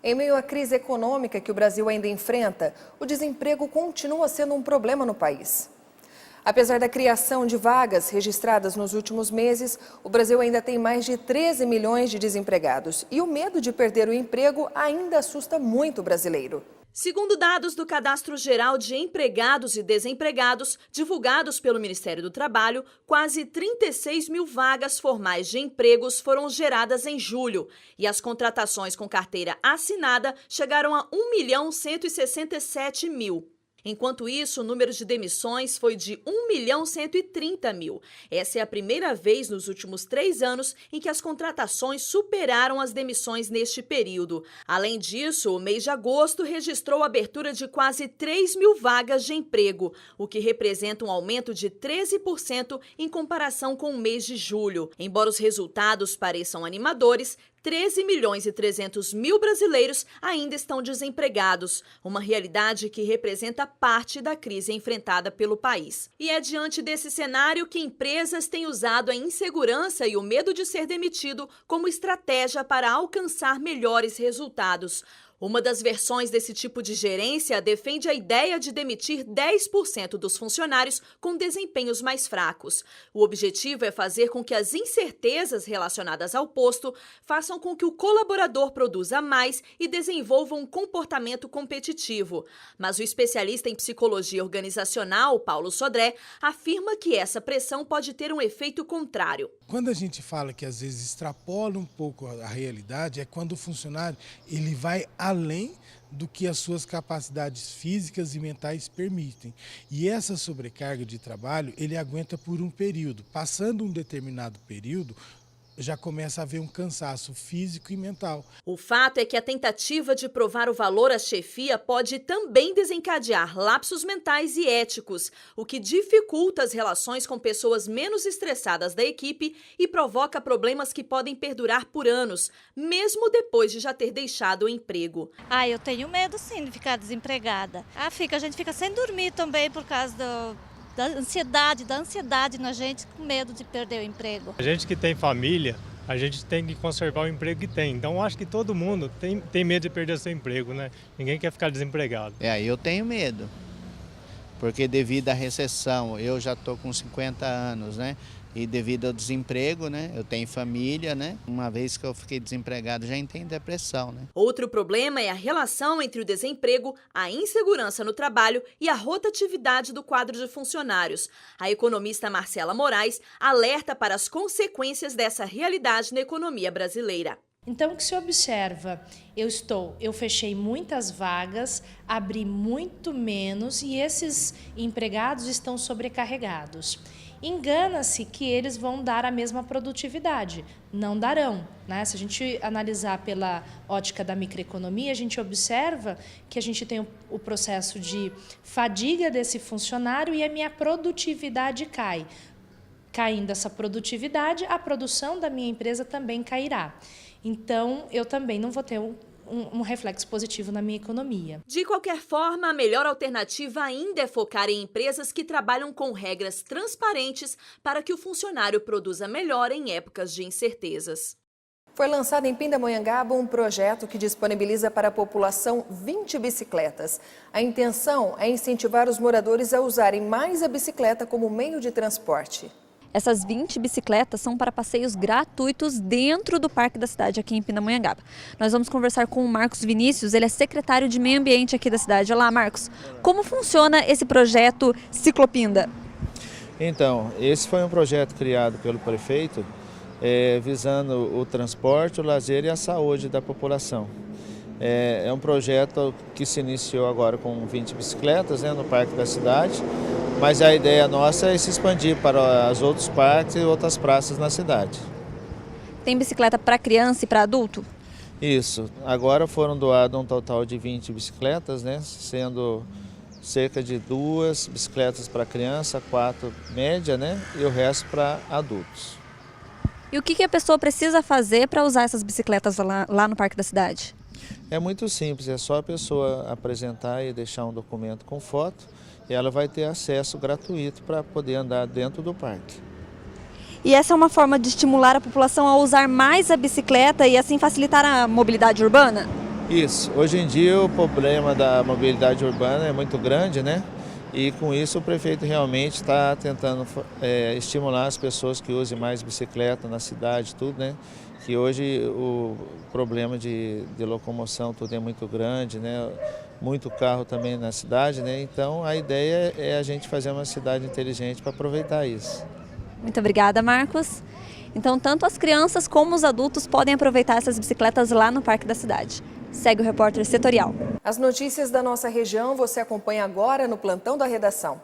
Em meio à crise econômica que o Brasil ainda enfrenta, o desemprego continua sendo um problema no país. Apesar da criação de vagas registradas nos últimos meses, o Brasil ainda tem mais de 13 milhões de desempregados. E o medo de perder o emprego ainda assusta muito o brasileiro. Segundo dados do Cadastro Geral de Empregados e Desempregados, divulgados pelo Ministério do Trabalho, quase 36 mil vagas formais de empregos foram geradas em julho. E as contratações com carteira assinada chegaram a 1.167.000. Enquanto isso, o número de demissões foi de 1.130.000. Essa é a primeira vez nos últimos 3 anos em que as contratações superaram as demissões neste período. Além disso, o mês de agosto registrou a abertura de quase 3 mil vagas de emprego, o que representa um aumento de 13% em comparação com o mês de julho. Embora os resultados pareçam animadores, 13.300.000 brasileiros ainda estão desempregados, uma realidade que representa parte da crise enfrentada pelo país. E é diante desse cenário que empresas têm usado a insegurança e o medo de ser demitido como estratégia para alcançar melhores resultados. Uma das versões desse tipo de gerência defende a ideia de demitir 10% dos funcionários com desempenhos mais fracos. O objetivo é fazer com que as incertezas relacionadas ao posto façam com que o colaborador produza mais e desenvolva um comportamento competitivo. Mas o especialista em psicologia organizacional, Paulo Sodré, afirma que essa pressão pode ter um efeito contrário. Quando a gente fala que às vezes extrapola um pouco a realidade, é quando o funcionário ele vai além do que as suas capacidades físicas e mentais permitem. E essa sobrecarga de trabalho ele aguenta por um período. Passando um determinado período, já começa a haver um cansaço físico e mental. O fato é que a tentativa de provar o valor à chefia pode também desencadear lapsos mentais e éticos, o que dificulta as relações com pessoas menos estressadas da equipe e provoca problemas que podem perdurar por anos, mesmo depois de já ter deixado o emprego. Eu tenho medo sim de ficar desempregada. A gente fica sem dormir também por causa da ansiedade na gente, com medo de perder o emprego. A gente que tem família, a gente tem que conservar o emprego que tem. Então, acho que todo mundo tem medo de perder seu emprego, né? Ninguém quer ficar desempregado. Eu tenho medo, porque devido à recessão, eu já estou com 50 anos, né? E devido ao desemprego, né? Eu tenho família, né? Uma vez que eu fiquei desempregado, já entrei em depressão, né? Outro problema é a relação entre o desemprego, a insegurança no trabalho e a rotatividade do quadro de funcionários. A economista Marcela Moraes alerta para as consequências dessa realidade na economia brasileira. Então, o que se observa? Eu fechei muitas vagas, abri muito menos e esses empregados estão sobrecarregados. Engana-se que eles vão dar a mesma produtividade. Não darão, né? Se a gente analisar pela ótica da microeconomia, a gente observa que a gente tem o processo de fadiga desse funcionário e a minha produtividade cai. Caindo essa produtividade, a produção da minha empresa também cairá. Então, eu também não vou ter um reflexo positivo na minha economia. De qualquer forma, a melhor alternativa ainda é focar em empresas que trabalham com regras transparentes para que o funcionário produza melhor em épocas de incertezas. Foi lançado em Pindamonhangaba um projeto que disponibiliza para a população 20 bicicletas. A intenção é incentivar os moradores a usarem mais a bicicleta como meio de transporte. Essas 20 bicicletas são para passeios gratuitos dentro do Parque da Cidade, aqui em Pindamonhangaba. Nós vamos conversar com o Marcos Vinícius, ele é secretário de Meio Ambiente aqui da cidade. Olá, Marcos. Como funciona esse projeto Ciclopinda? Então, esse foi um projeto criado pelo prefeito, visando o transporte, o lazer e a saúde da população. É um projeto que se iniciou agora com 20 bicicletas, né, no Parque da Cidade. Mas a ideia nossa é se expandir para os outros parques e outras praças na cidade. Tem bicicleta para criança e para adulto? Isso. Agora foram doados um total de 20 bicicletas, né? Sendo cerca de 2 bicicletas para criança, 4 média, né? E o resto para adultos. E o que a pessoa precisa fazer para usar essas bicicletas lá no Parque da Cidade? É muito simples, é só a pessoa apresentar e deixar um documento com foto. E ela vai ter acesso gratuito para poder andar dentro do parque. E essa é uma forma de estimular a população a usar mais a bicicleta e assim facilitar a mobilidade urbana? Isso. Hoje em dia o problema da mobilidade urbana é muito grande, né? E com isso o prefeito realmente está tentando estimular as pessoas que usem mais bicicleta na cidade, tudo, né? Que hoje o problema de locomoção tudo é muito grande, né? Muito carro também na cidade, né? Então a ideia é a gente fazer uma cidade inteligente para aproveitar isso. Muito obrigada, Marcos. Então, tanto as crianças como os adultos podem aproveitar essas bicicletas lá no Parque da Cidade. Segue o repórter setorial. As notícias da nossa região você acompanha agora no Plantão da Redação.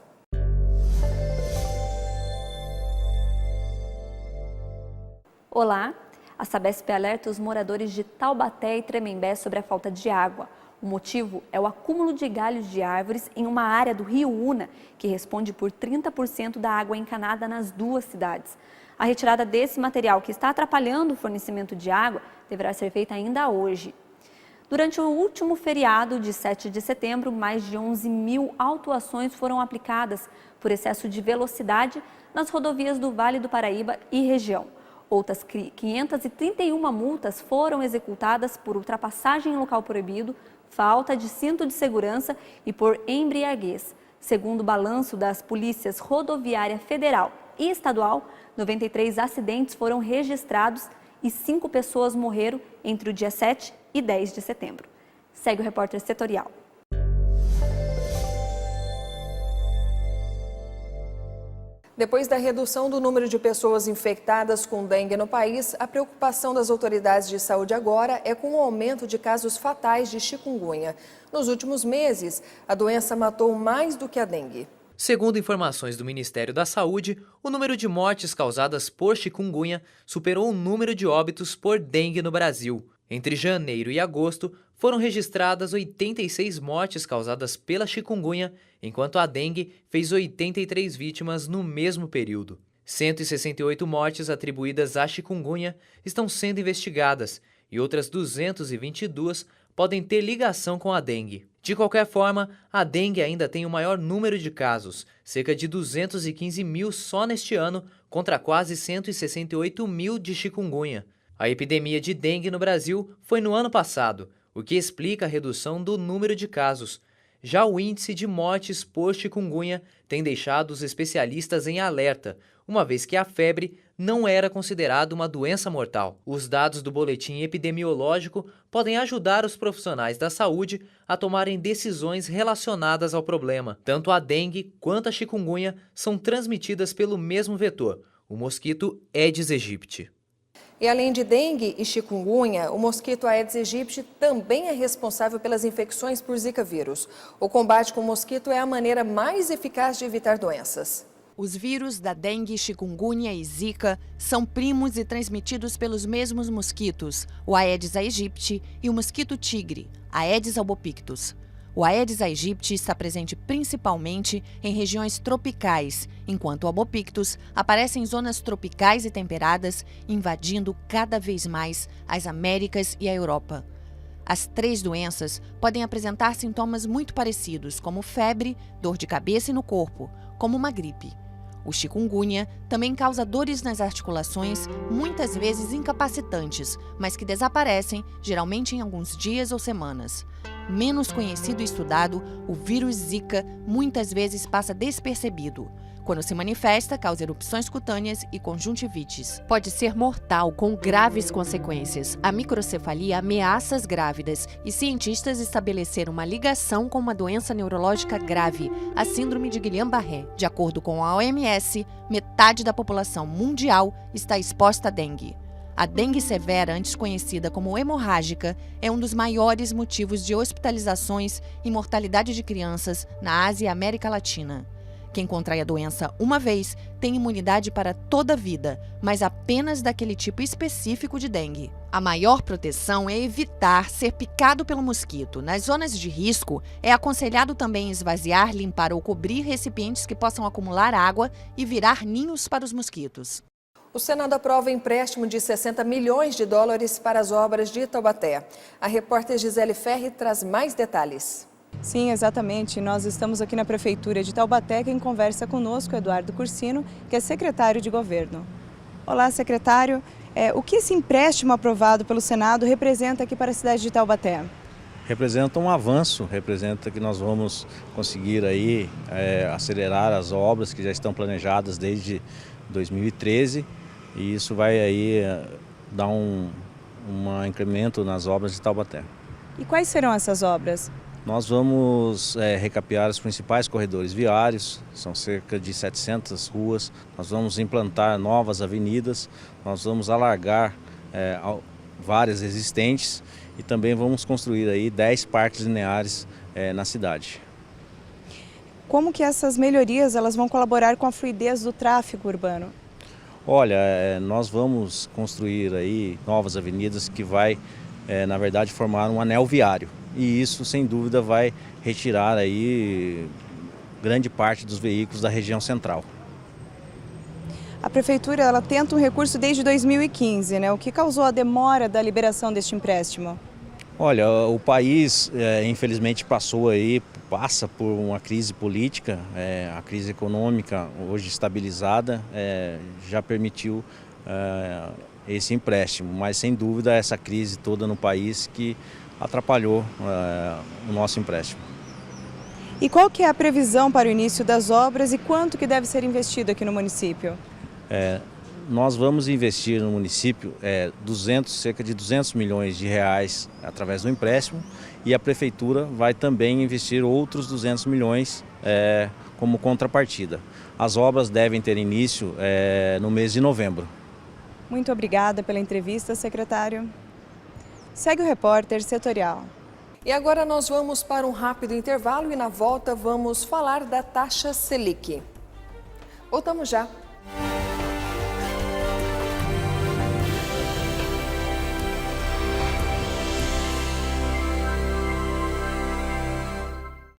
Olá, a Sabesp alerta os moradores de Taubaté e Tremembé sobre a falta de água. O motivo é o acúmulo de galhos de árvores em uma área do Rio Una, que responde por 30% da água encanada nas duas cidades. A retirada desse material que está atrapalhando o fornecimento de água deverá ser feita ainda hoje. Durante o último feriado de 7 de setembro, mais de 11.000 autuações foram aplicadas por excesso de velocidade nas rodovias do Vale do Paraíba e região. Outras 531 multas foram executadas por ultrapassagem em local proibido, falta de cinto de segurança e por embriaguez. Segundo o balanço das polícias rodoviária federal e estadual, 93 acidentes foram registrados e 5 pessoas morreram entre o dia 7 e 10 de setembro. Segue o repórter setorial. Depois da redução do número de pessoas infectadas com dengue no país, a preocupação das autoridades de saúde agora é com o aumento de casos fatais de chikungunya. Nos últimos meses, a doença matou mais do que a dengue. Segundo informações do Ministério da Saúde, o número de mortes causadas por chikungunya superou o número de óbitos por dengue no Brasil. Entre janeiro e agosto, foram registradas 86 mortes causadas pela chikungunya, enquanto a dengue fez 83 vítimas no mesmo período. 168 mortes atribuídas à chikungunya estão sendo investigadas e outras 222 podem ter ligação com a dengue. De qualquer forma, a dengue ainda tem o maior número de casos, cerca de 215 mil só neste ano, contra quase 168 mil de chikungunya. A epidemia de dengue no Brasil foi no ano passado, o que explica a redução do número de casos. Já o índice de mortes por chikungunya tem deixado os especialistas em alerta, uma vez que a febre não era considerada uma doença mortal. Os dados do boletim epidemiológico podem ajudar os profissionais da saúde a tomarem decisões relacionadas ao problema. Tanto a dengue quanto a chikungunya são transmitidas pelo mesmo vetor, o mosquito Aedes aegypti. E além de dengue e chikungunya, o mosquito Aedes aegypti também é responsável pelas infecções por Zika vírus. O combate com o mosquito é a maneira mais eficaz de evitar doenças. Os vírus da dengue, chikungunya e zika são primos e transmitidos pelos mesmos mosquitos, o Aedes aegypti e o mosquito tigre, Aedes albopictus. O Aedes aegypti está presente principalmente em regiões tropicais, enquanto o albopictus aparece em zonas tropicais e temperadas, invadindo cada vez mais as Américas e a Europa. As 3 doenças podem apresentar sintomas muito parecidos, como febre, dor de cabeça e no corpo, como uma gripe. O chikungunya também causa dores nas articulações, muitas vezes incapacitantes, mas que desaparecem, geralmente em alguns dias ou semanas. Menos conhecido e estudado, o vírus Zika muitas vezes passa despercebido. Quando se manifesta, causa erupções cutâneas e conjuntivites. Pode ser mortal, com graves consequências. A microcefalia ameaça as grávidas e cientistas estabeleceram uma ligação com uma doença neurológica grave, a síndrome de Guillain-Barré. De acordo com a OMS, metade da população mundial está exposta à dengue. A dengue severa, antes conhecida como hemorrágica, é um dos maiores motivos de hospitalizações e mortalidade de crianças na Ásia e América Latina. Quem contrai a doença uma vez tem imunidade para toda a vida, mas apenas daquele tipo específico de dengue. A maior proteção é evitar ser picado pelo mosquito. Nas zonas de risco, é aconselhado também esvaziar, limpar ou cobrir recipientes que possam acumular água e virar ninhos para os mosquitos. O Senado aprova empréstimo de 60 milhões de dólares para as obras de Taubaté. A repórter Gisele Ferri traz mais detalhes. Sim, exatamente. Nós estamos aqui na Prefeitura de Taubaté. Quem conversa conosco é Eduardo Cursino, que é secretário de Governo. Olá, secretário. O que esse empréstimo aprovado pelo Senado representa aqui para a cidade de Taubaté? Representa um avanço, representa que nós vamos conseguir aí acelerar as obras que já estão planejadas desde 2013 e isso vai aí dar um incremento nas obras de Taubaté. E quais serão essas obras? Nós vamos recapear os principais corredores viários, são cerca de 700 ruas, nós vamos implantar novas avenidas, nós vamos alargar várias existentes e também vamos construir aí 10 parques lineares na cidade. Como que essas melhorias elas vão colaborar com a fluidez do tráfego urbano? Olha, nós vamos construir aí novas avenidas que vai, na verdade, formar um anel viário. E isso, sem dúvida, vai retirar aí grande parte dos veículos da região central. A Prefeitura ela tenta um recurso desde 2015, né? O que causou a demora da liberação deste empréstimo? Olha, o país, infelizmente, passa por uma crise política, a crise econômica, hoje estabilizada, já permitiu esse empréstimo. Mas, sem dúvida, essa crise toda no país que atrapalhou o nosso empréstimo. E qual que é a previsão para o início das obras e quanto que deve ser investido aqui no município? Nós vamos investir no município cerca de 200 milhões de reais através do empréstimo e a Prefeitura vai também investir outros 200 milhões como contrapartida. As obras devem ter início no mês de novembro. Muito obrigada pela entrevista, secretário. Segue o repórter setorial. E agora nós vamos para um rápido intervalo e na volta vamos falar da taxa Selic. Voltamos já.